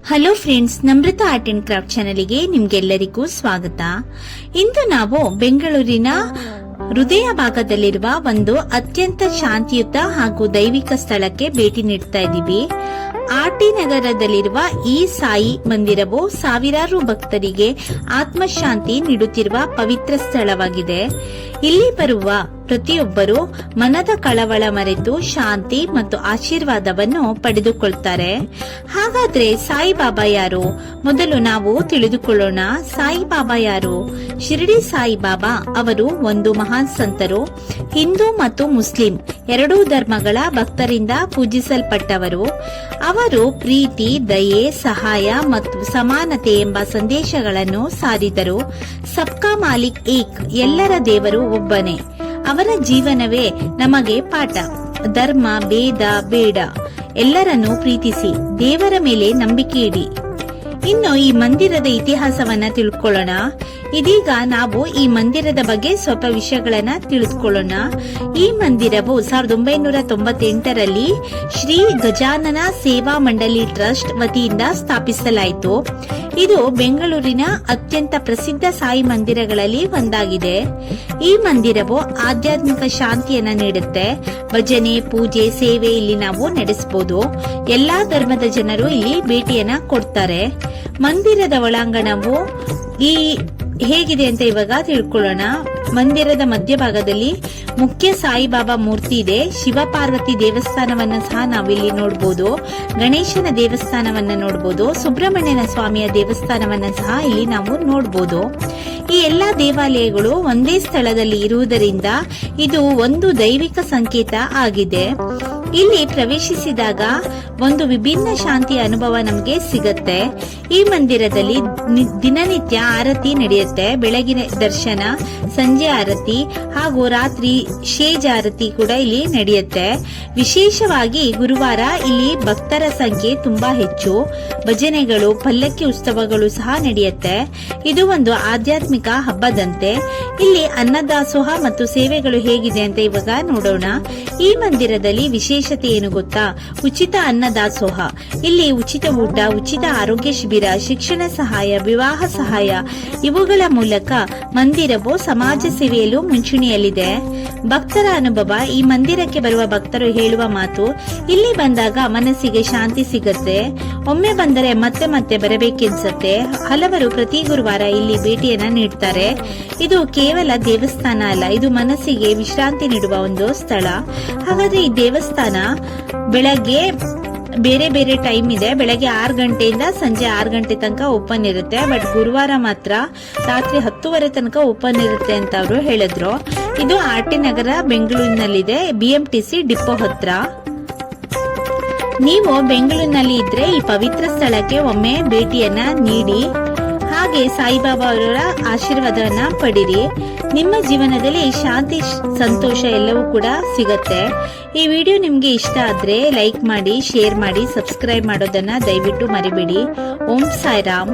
Hello friends, Namrata art and craft ಚಾನೆಲ್ಗೆ ನಿಮ್ಗೆಲ್ಲರಿಗೂ ಸ್ವಾಗತ. ಇಂದು ನಾವು ಬೆಂಗಳೂರಿನ ಹೃದಯ ಭಾಗದಲ್ಲಿರುವ ಒಂದು ಅತ್ಯಂತ ಶಾಂತಿಯುತ ಹಾಗೂ ದೈವಿಕ ಸ್ಥಳಕ್ಕೆ ಭೇಟಿ ನೀಡ್ತಾ ಇದ್ದೀವಿ. ಆರ್ಟಿ ನಗರದಲ್ಲಿರುವ ಈ ಸಾಯಿ ಮಂದಿರವು ಸಾವಿರಾರು ಭಕ್ತರಿಗೆ ಆತ್ಮಶಾಂತಿ ನೀಡುತ್ತಿರುವ ಪವಿತ್ರ ಸ್ಥಳವಾಗಿದೆ. ಇಲ್ಲಿ ಬರುವ ಪ್ರತಿಯೊಬ್ಬರು ಮನದ ಕಳವಳ ಮರೆತು ಶಾಂತಿ ಮತ್ತು ಆಶೀರ್ವಾದವನ್ನು ಪಡೆದುಕೊಳ್ತಾರೆ. ಹಾಗಾದ್ರೆ ಸಾಯಿಬಾಬಾ ಯಾರು? ಮೊದಲು ನಾವು ತಿಳಿದುಕೊಳ್ಳೋಣ. ಸಾಯಿಬಾಬಾ ಯಾರು? ಶಿರಡಿ ಸಾಯಿಬಾಬಾ ಅವರು ಒಂದು ಮಹಾನ್ ಸಂತರು. ಹಿಂದೂ ಮತ್ತು ಮುಸ್ಲಿಂ ಎರಡೂ ಧರ್ಮಗಳ ಭಕ್ತರಿಂದ ಪೂಜಿಸಲ್ಪಟ್ಟವರು. ಅವರು ಪ್ರೀತಿ, ದಯೆ, ಸಹಾಯ ಮತ್ತು ಸಮಾನತೆ ಎಂಬ ಸಂದೇಶಗಳನ್ನು ಸಾರಿದರು. ಸಬ್ಕಾ ಮಾಲಿಕ್ ಏಕ್, ಎಲ್ಲರ ದೇವರು ಒಬ್ಬನೇ. ಅವರ ಜೀವನವೇ ನಮಗೆ ಪಾಠ. ಧರ್ಮ ಭೇದ ಬೇಡ, ಎಲ್ಲರನ್ನೂ ಪ್ರೀತಿಸಿ, ದೇವರ ಮೇಲೆ ನಂಬಿಕೆ ಇಡಿ. ಇನ್ನು ಈ ಮಂದಿರದ ಇತಿಹಾಸವನ್ನ ತಿಳ್ಕೊಳ್ಳೋಣ. ಇದೀಗ ನಾವು ಈ ಮಂದಿರದ ಬಗ್ಗೆ ಸ್ವಲ್ಪ ವಿಷಯಗಳನ್ನ ತಿಳಿದುಕೊಳ್ಳೋಣ. ಈ ಮಂದಿರವು 1998ರಲ್ಲಿ ಶ್ರೀ ಗಜಾನನ ಸೇವಾ ಮಂಡಳಿ ಟ್ರಸ್ಟ್ ವತಿಯಿಂದ ಸ್ಥಾಪಿಸಲಾಯಿತು. ಇದು ಬೆಂಗಳೂರಿನ ಅತ್ಯಂತ ಪ್ರಸಿದ್ಧ ಸಾಯಿ ಮಂದಿರಗಳಲ್ಲಿ ಒಂದಾಗಿದೆ. ಈ ಮಂದಿರವು ಆಧ್ಯಾತ್ಮಿಕ ಶಾಂತಿಯನ್ನ ನೀಡುತ್ತೆ. ಭಜನೆ, ಪೂಜೆ, ಸೇವೆ ಇಲ್ಲಿ ನಾವು ನಡೆಸಬಹುದು. ಎಲ್ಲಾ ಧರ್ಮದ ಜನರು ಇಲ್ಲಿ ಭೇಟಿಯನ್ನ ಕೊಡ್ತಾರೆ. ಮಂದಿರದ ಒಳಾಂಗಣವು ಹೇಗಿದೆ ಅಂತ ಇವಾಗ ತಿಳ್ಕೊಳ್ಳೋಣ. ಮಂದಿರದ ಮಧ್ಯಭಾಗದಲ್ಲಿ ಮುಖ್ಯ ಸಾಯಿಬಾಬಾ ಮೂರ್ತಿ ಇದೆ. ಶಿವಪಾರ್ವತಿ ದೇವಸ್ಥಾನವನ್ನ ಸಹ ನಾವಿಲ್ಲಿ ನೋಡಬಹುದು. ಗಣೇಶನ ದೇವಸ್ಥಾನವನ್ನ ನೋಡಬಹುದು. ಸುಬ್ರಹ್ಮಣ್ಯನ ಸ್ವಾಮಿಯ ದೇವಸ್ಥಾನವನ್ನ ಸಹ ಇಲ್ಲಿ ನಾವು ನೋಡಬಹುದು. ಈ ಎಲ್ಲಾ ದೇವಾಲಯಗಳು ಒಂದೇ ಸ್ಥಳದಲ್ಲಿ ಇರುವುದರಿಂದ ಇದು ಒಂದು ದೈವಿಕ ಸಂಕೇತ ಆಗಿದೆ. ಇಲ್ಲಿ ಪ್ರವೇಶಿಸಿದಾಗ ಒಂದು ವಿಭಿನ್ನ ಶಾಂತಿಯ ಅನುಭವ ನಮಗೆ ಸಿಗುತ್ತೆ. ಈ ಮಂದಿರದಲ್ಲಿ ದಿನನಿತ್ಯ ಆರತಿ ನಡೆಯುತ್ತೆ. ಬೆಳಗಿನ ದರ್ಶನ, ಸಂಜೆ ಆರತಿ ಹಾಗೂ ರಾತ್ರಿ ಶೇಜ್ ಆರತಿ ಕೂಡ ಇಲ್ಲಿ ನಡೆಯುತ್ತೆ. ವಿಶೇಷವಾಗಿ ಗುರುವಾರ ಇಲ್ಲಿ ಭಕ್ತರ ಸಂಖ್ಯೆ ತುಂಬಾ ಹೆಚ್ಚು. ಭಜನೆಗಳು, ಪಲ್ಲಕ್ಕಿ ಉತ್ಸವಗಳು ಸಹ ನಡೆಯುತ್ತೆ. ಇದು ಒಂದು ಆಧ್ಯಾತ್ಮಿಕ ಹಬ್ಬದಂತೆ. ಇಲ್ಲಿ ಅನ್ನದಾಸೋಹ ಮತ್ತು ಸೇವೆಗಳು ಹೇಗಿದೆ ಅಂತ ಇವಾಗ ನೋಡೋಣ. ಈ ಮಂದಿರದಲ್ಲಿ ವಿಶೇಷತೆ ಏನು ಗೊತ್ತಾ? ಉಚಿತ ಅನ್ನದಾಸೋಹ. ಇಲ್ಲಿ ಉಚಿತ ಊಟ, ಉಚಿತ ಆರೋಗ್ಯ ಶಿಬಿರ, ಶಿಕ್ಷಣ ಸಹಾಯ, ವಿವಾಹ ಸಹಾಯ ಇವುಗಳ ಮೂಲಕ ಮಂದಿರವು ಸಮಾಜ ಸೇವೆಯಲ್ಲೂ ಮುಂಚೂಣಿಯಲ್ಲಿದೆ. ಭಕ್ತರ ಅನುಭವ. ಈ ಮಂದಿರಕ್ಕೆ ಬರುವ ಭಕ್ತರು ಹೇಳುವ ಮಾತು, ಇಲ್ಲಿ ಬಂದಾಗ ಮನಸ್ಸಿಗೆ ಶಾಂತಿ ಸಿಗುತ್ತೆ. ಒಮ್ಮೆ ಬಂದರೆ ಮತ್ತೆ ಮತ್ತೆ ಬರಬೇಕೆನ್ಸುತ್ತೆ. ಹಲವರು ಪ್ರತಿ ಗುರುವಾರ ಇಲ್ಲಿ ಭೇಟಿಯನ್ನ ನೀಡ್ತಾರೆ. ಇದು ಕೇವಲ ದೇವಸ್ಥಾನ ಅಲ್ಲ, ಇದು ಮನಸ್ಸಿಗೆ ವಿಶ್ರಾಂತಿ ನೀಡುವ ಒಂದು ಸ್ಥಳ. ಹಾಗಾದ್ರೆ ಈ ದೇವಸ್ಥಾನ ಬೆಳಗ್ಗೆ ಬೇರೆ ಬೇರೆ ಟೈಮ್ ಇದೆ. ಬೆಳಗ್ಗೆ 6 ಗಂಟೆಯಿಂದ ಸಂಜೆ 6 ಗಂಟೆ ತನಕ ಓಪನ್ ಇರುತ್ತೆ. ಬಟ್ ಗುರುವಾರ ಮಾತ್ರ ರಾತ್ರಿ 10:30 ತನಕ ಓಪನ್ ಇರುತ್ತೆ ಅಂತ ಅವರು ಹೇಳಿದ್ರು. ಇದು ಆರ್ಟಿ ನಗರ ಬೆಂಗಳೂರಿನಲ್ಲಿದೆ, BMTC ಡಿಪೋ ಹತ್ರ. ನೀವು ಬೆಂಗಳೂರಿನಲ್ಲಿ ಇದ್ರೆ ಈ ಪವಿತ್ರ ಸ್ಥಳಕ್ಕೆ ಒಮ್ಮೆ ಭೇಟಿಯನ್ನ ನೀಡಿ. ಹಾಗೆ ಸಾಯಿಬಾಬಾ ಅವರ ಆಶೀರ್ವಾದವನ್ನ ಪಡಿರಿ. ನಿಮ್ಮ ಜೀವನದಲ್ಲಿ ಶಾಂತಿ, ಸಂತೋಷ ಎಲ್ಲವೂ ಕೂಡ ಸಿಗತ್ತೆ. ಈ ವಿಡಿಯೋ ನಿಮ್ಗೆ ಇಷ್ಟ ಆದ್ರೆ ಲೈಕ್ ಮಾಡಿ, ಶೇರ್ ಮಾಡಿ, ಸಬ್ಸ್ಕ್ರೈಬ್ ಮಾಡೋದನ್ನ ದಯವಿಟ್ಟು ಮರಿಬೇಡಿ. ಓಂ ಸಾಯಿರಾಮ್.